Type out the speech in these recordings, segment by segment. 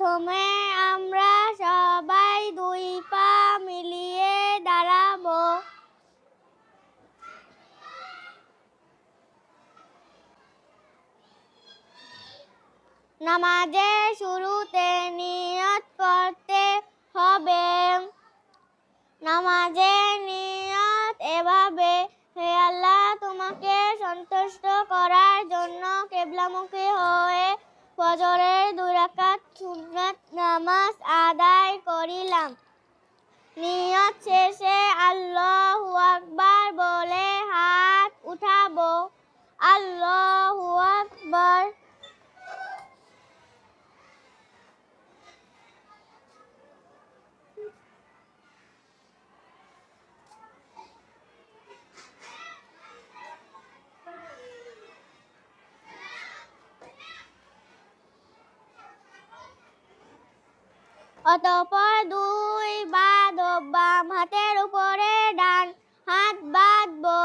প্রথমে আমরা সবাই দুই পা মিলিয়ে দাঁড়াবো। নামাজের শুরুতে নিয়ত করতে হবে। নামাজের নিয়ত এভাবে, হে আল্লাহ, তোমাকে সন্তুষ্ট করার জন্য কিবলামুখী হয়ে ফজরের 2 রাকাত সুন্নাত নামাজ আদায় করিলাম। নিয়ত শেষে আল্লাহু আকবার বলে হাত উঠাবো। আল্লাহু আকবার। অতঃপর 2 বাম হাতের উপরে ডান হাত বাঁধবো।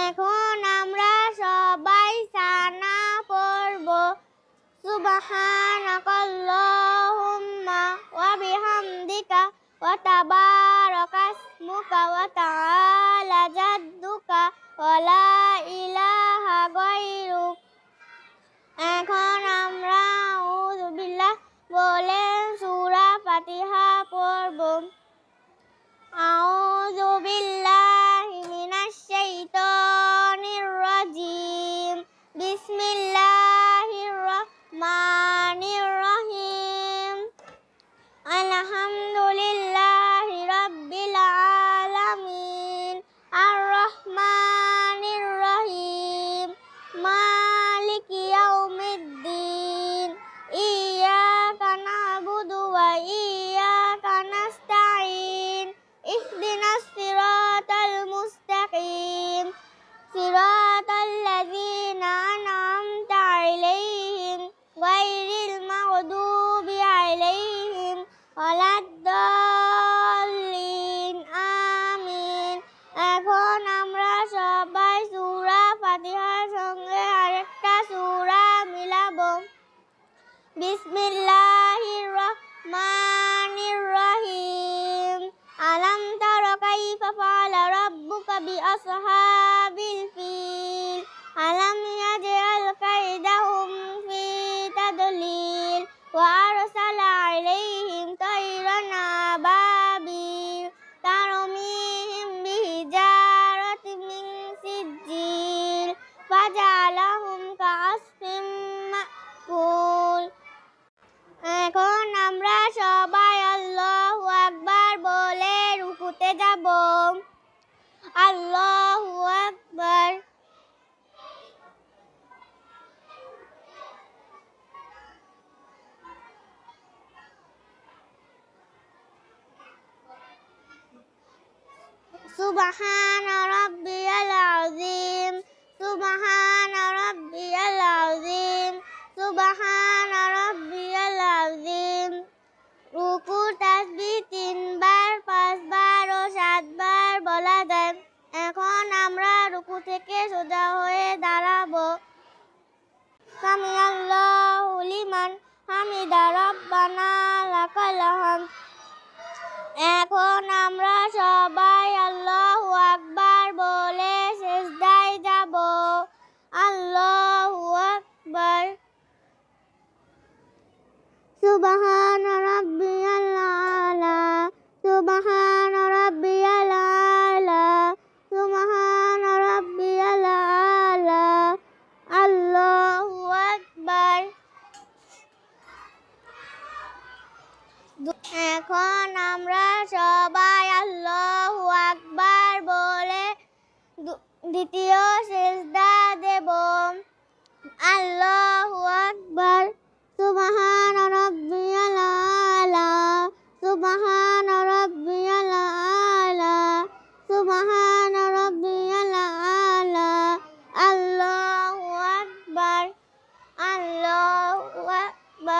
এখন আমরা সবাই সানা পড়ব। সুবহানাকাল্লাহুম্মা ওয়া বিহামদিকা ওয়া তাবারাকা ইসমুকা ওয়া তাআলা জাদ্দুকা ওয়া লা ইলাহা গায়রুক। এখন আমরা আউযু বিল্লাহ বলে সূরা ফাতিহা পড়ব। আউযু বিল্লাহি মিনাশ শাইতানির রাজিম। বিসমিল্লাহির রহমানির রহিম। আলহামদুলিল্লাহি রাব্বিল আলামিন। আর রহমানির রহিম। মালিকি ইয়াউমিদ্দিন। ইয়্যাকা না'বুদু ওয়া ইয়্যাকা নাস্তাঈন। ইহদিনাস সিরাতাল মুস্তাকিম। সিরাতাল লাযীনা আন'আমতা আলাইহিম গায়রিল মাগদুবি আলাইহিম ওয়ালাদ-দাল্লিন। আমিন। এখন আমরা সবাই সূরা ফাতিহার সঙ্গে আরেকটা সূরা মিলাবো। বিসমিল্লাহির রহমানির রহিম। আলাম তারা কাইফা ফাআলা রাব্বুকা বিআসহাবিল ফিল। আলাম ইয়াজআল কাইদাহুম ফি তাদলিল ওয়া আরসালা আলাইহিম তায়রান আবাবিল তারমীহিম বিহিজারাতিন মিন সিজ্জিল ফাজআলাহুম কাআসফিন মা'কুল। এখন আমরা সবাই আল্লাহু আকবার বলে রুকুতে যাব। আল্লাহু আকবার। সুবহানা রাব্বিয়াল আযীম। সুবহানা রাব্বিয়াল আযীম। সুবহানা রাব্বিয়াল আযীম। রুকু তাসবিহ 3 বার, 5 বার ও 7 বার বলা যায়। এখন আমরা রুকু থেকে সোজা হয়ে দাঁড়াবো। সামি আল্লাহু লিমান হামিদা রাব্বানা লাকাল হামদ। এখন আমরা সবাই আল্লাহু আকবার বলে সিজদায় যাব। আল্লাহু আকবার। সুবহানা রাব্বিয়াল আ'লা। সুবহানা রাব্বিয়াল আ'লা। সুবহানা রাব্বিয়াল আ'লা। আল্লাহু আকবার। এখন আমরা সবাই আল্লাহু আকবার বলে দ্বিতীয় সিজদা দেব। আল্লাহু আকবার। সুবহানা রাব্বিয়াল আ'লা। সুবহানা রাব্বিয়াল আ'লা। সুবহানা রাব্বিয়াল আ'লা। আল্লাহু আকবার। আল্লাহু আকবার।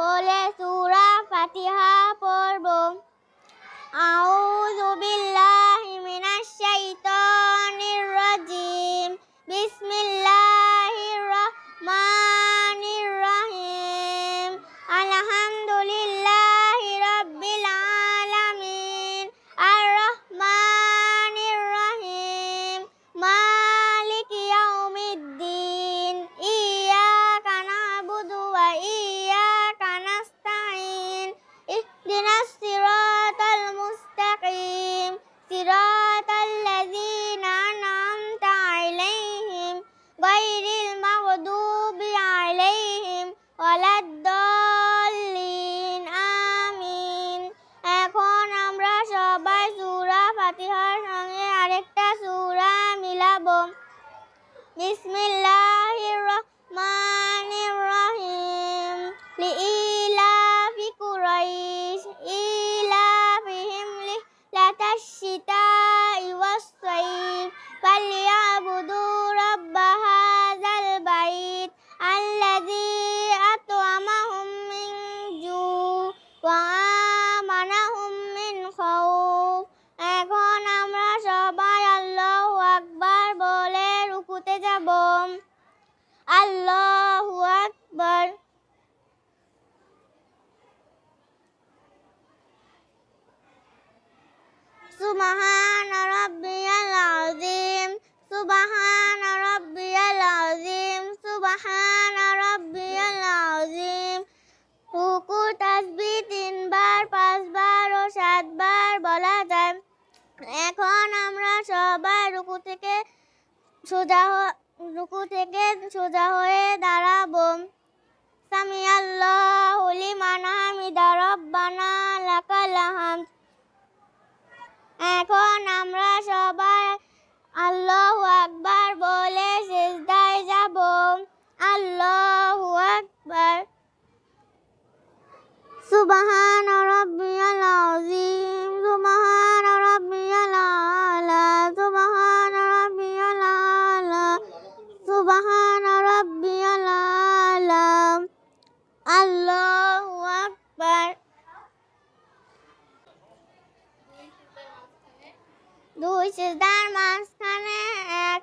বলে সূরা ফাতিহা পড়ব। আউযু বিল্লাহি মিনাশ শাইতানির রাজিম। বিসমিল্লাহির রহমানির রহিম। আলহামদুলিল্লাহি রাব্বিল আলামিন। আর রহমানির রহিম। মালিকি ইয়াউমিদ্দিন। ইয়্যাকা না'বুদু ওয়া ইয়্যাকা নাস্তাঈন। ইহদিনাস সিরাতাল মুস্তাকিম। সিরাতাল লাযীনা আন'আমতা আলাইহিম গায়রিল মাগদুবি আলাইহিম ওয়ালাদ-দাল্লিন। আমিন। এখন আমরা সবাই সূরা ফাতিহার সঙ্গে আরেকটা সূরা মিলাবো। বিসমিল্লাহির রহমানির রহিম। লিইলাফি কুরাইশ ইলাফিহিম রিহলাতাশ শিতাই ওয়াস-সাইফ ফালইয়াবুদু রাব্ব হাযাল বাইত আল্লাযী আত'আমাহুম মিন জু' ওয়া আমানাহুম মিন খাউফ। এখন আমরা সবাই আল্লাহু আকবার বলে রুকুতে যাব। আল্লাহু আকবার। সুবহানা রাব্বিয়াল আযীম। সুবহানা রাব্বিয়াল আযীম। সুবহানা রাব্বিয়াল আযীম। রুকু তাসবিহ 3 বার, 5 বার ও 7 বার বলা যায়। এখন আমরা সবাই রুকু থেকে সোজা হয়ে দাঁড়াবো। সামিআল্লাহু লিমান হামিদা রব্বানা লাকাল হামদ। এখন আমরা সবাই আল্লাহু আকবার বলে সিজদায় যাব। আল্লাহু আকবার। সুবহানা রাব্বিয়াল আযীম। সুবহানা রাব্বিয়াল আ'লা। সুবহানা রাব্বিয়াল আ'লা। সুবহানা রাব্বিয়াল আ'লা। আল্লাহু আকবার। দুই সিজদার মাঝখানে এক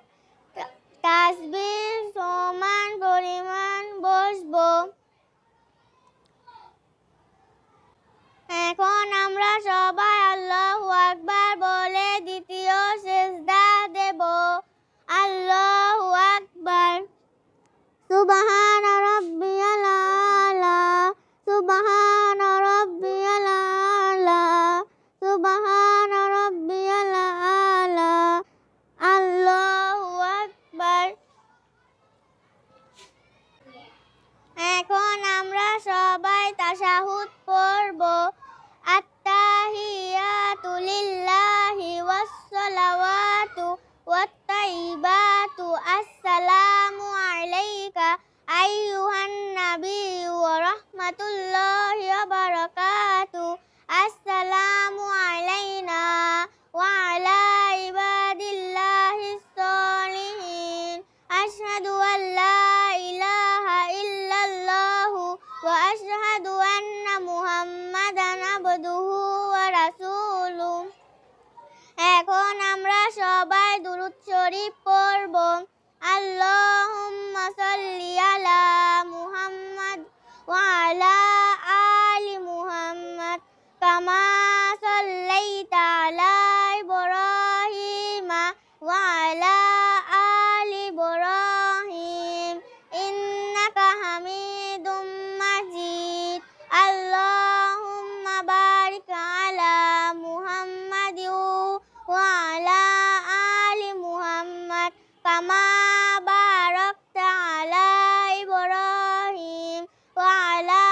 তাসবিহ সমান পরিমাণ বসবো। এখন আমরা সবাই আল্লাহু আকবার বলে দ্বিতীয় সিজদা দেব। আল্লাহু আকবার। সুবহানা রাব্বিয়াল আ'লা। সুবহানা রাব্বিয়াল আ'লা। সুবহানা রাব্বিয়াল আ'লা। আল্লাহু আকবার। এখন আমরা সবাই তাশাহুদ পড়ব। আত্তাহিয়াতু লিল্লাহি ওয়াস-সালাওয়াতু ওয়াত-তাইয়্যিবাতু। আসসালামু আলাইকা আইয়ুহান নাবিয়্যু ওয়া রাহমাতুল্লাহি ওয়া বারাকাতুহু। আসসালামু আলাইনা ওয়া আলা ইবাদিল্লাহিস সালিহিন। আশহাদু আল্লা ইলাহা ইল্লাল্লাহু ওয়া আশহাদু আন্না মুহাম্মাদান আবদুহু ওয়া রাসূলুহু। এখন আমরা সবাই দুরূদ শরীফ পড়ব। আল্লাহুম্মা সাল্লি আলা মুহাম্মাদ ওয়া আলা আলি মুহাম্মাদ কামা সাল্লাইতা আলা ইব্রাহিম ওয়া আলা আলি ইব্রাহিম ইন্নাকা হামিদুম মাজিদ। আল্লাহুম্মা বারিক আলা মুহাম্মাদ ওয়া আলা আলি মুহাম্মাদ কামা বারাকতা আলা ইব্রাহিম ওয়া আলা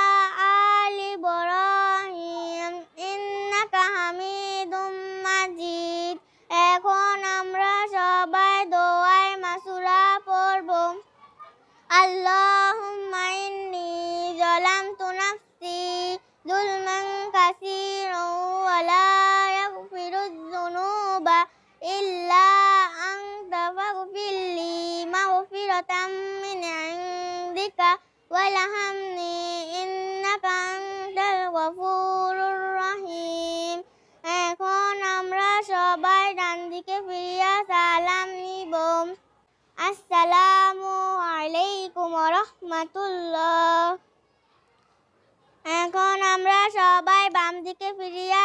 আলি ইব্রাহিম ইন্নাকা হামিদুম মাজিদ। এখন আমরা সবাই দোয়ায়ে মাসুরা পড়ব। আল্লাহুম্মা ইন্নী যালামতু নাফসি যুলমান কাসীরান ওয়া লা ইয়াগফিরুয যুনুবা ইল্লা আনতা ফাগফিরলি মাগফিরাতাম মিন ইনদিকা ওয়ারহামনি ইন্নাকা সালাম নিব। আসসালামু আলাইকুম ওয়া রাহমাতুল্লাহ। এখন আমরা সবাই বাম দিকে ফিরিয়া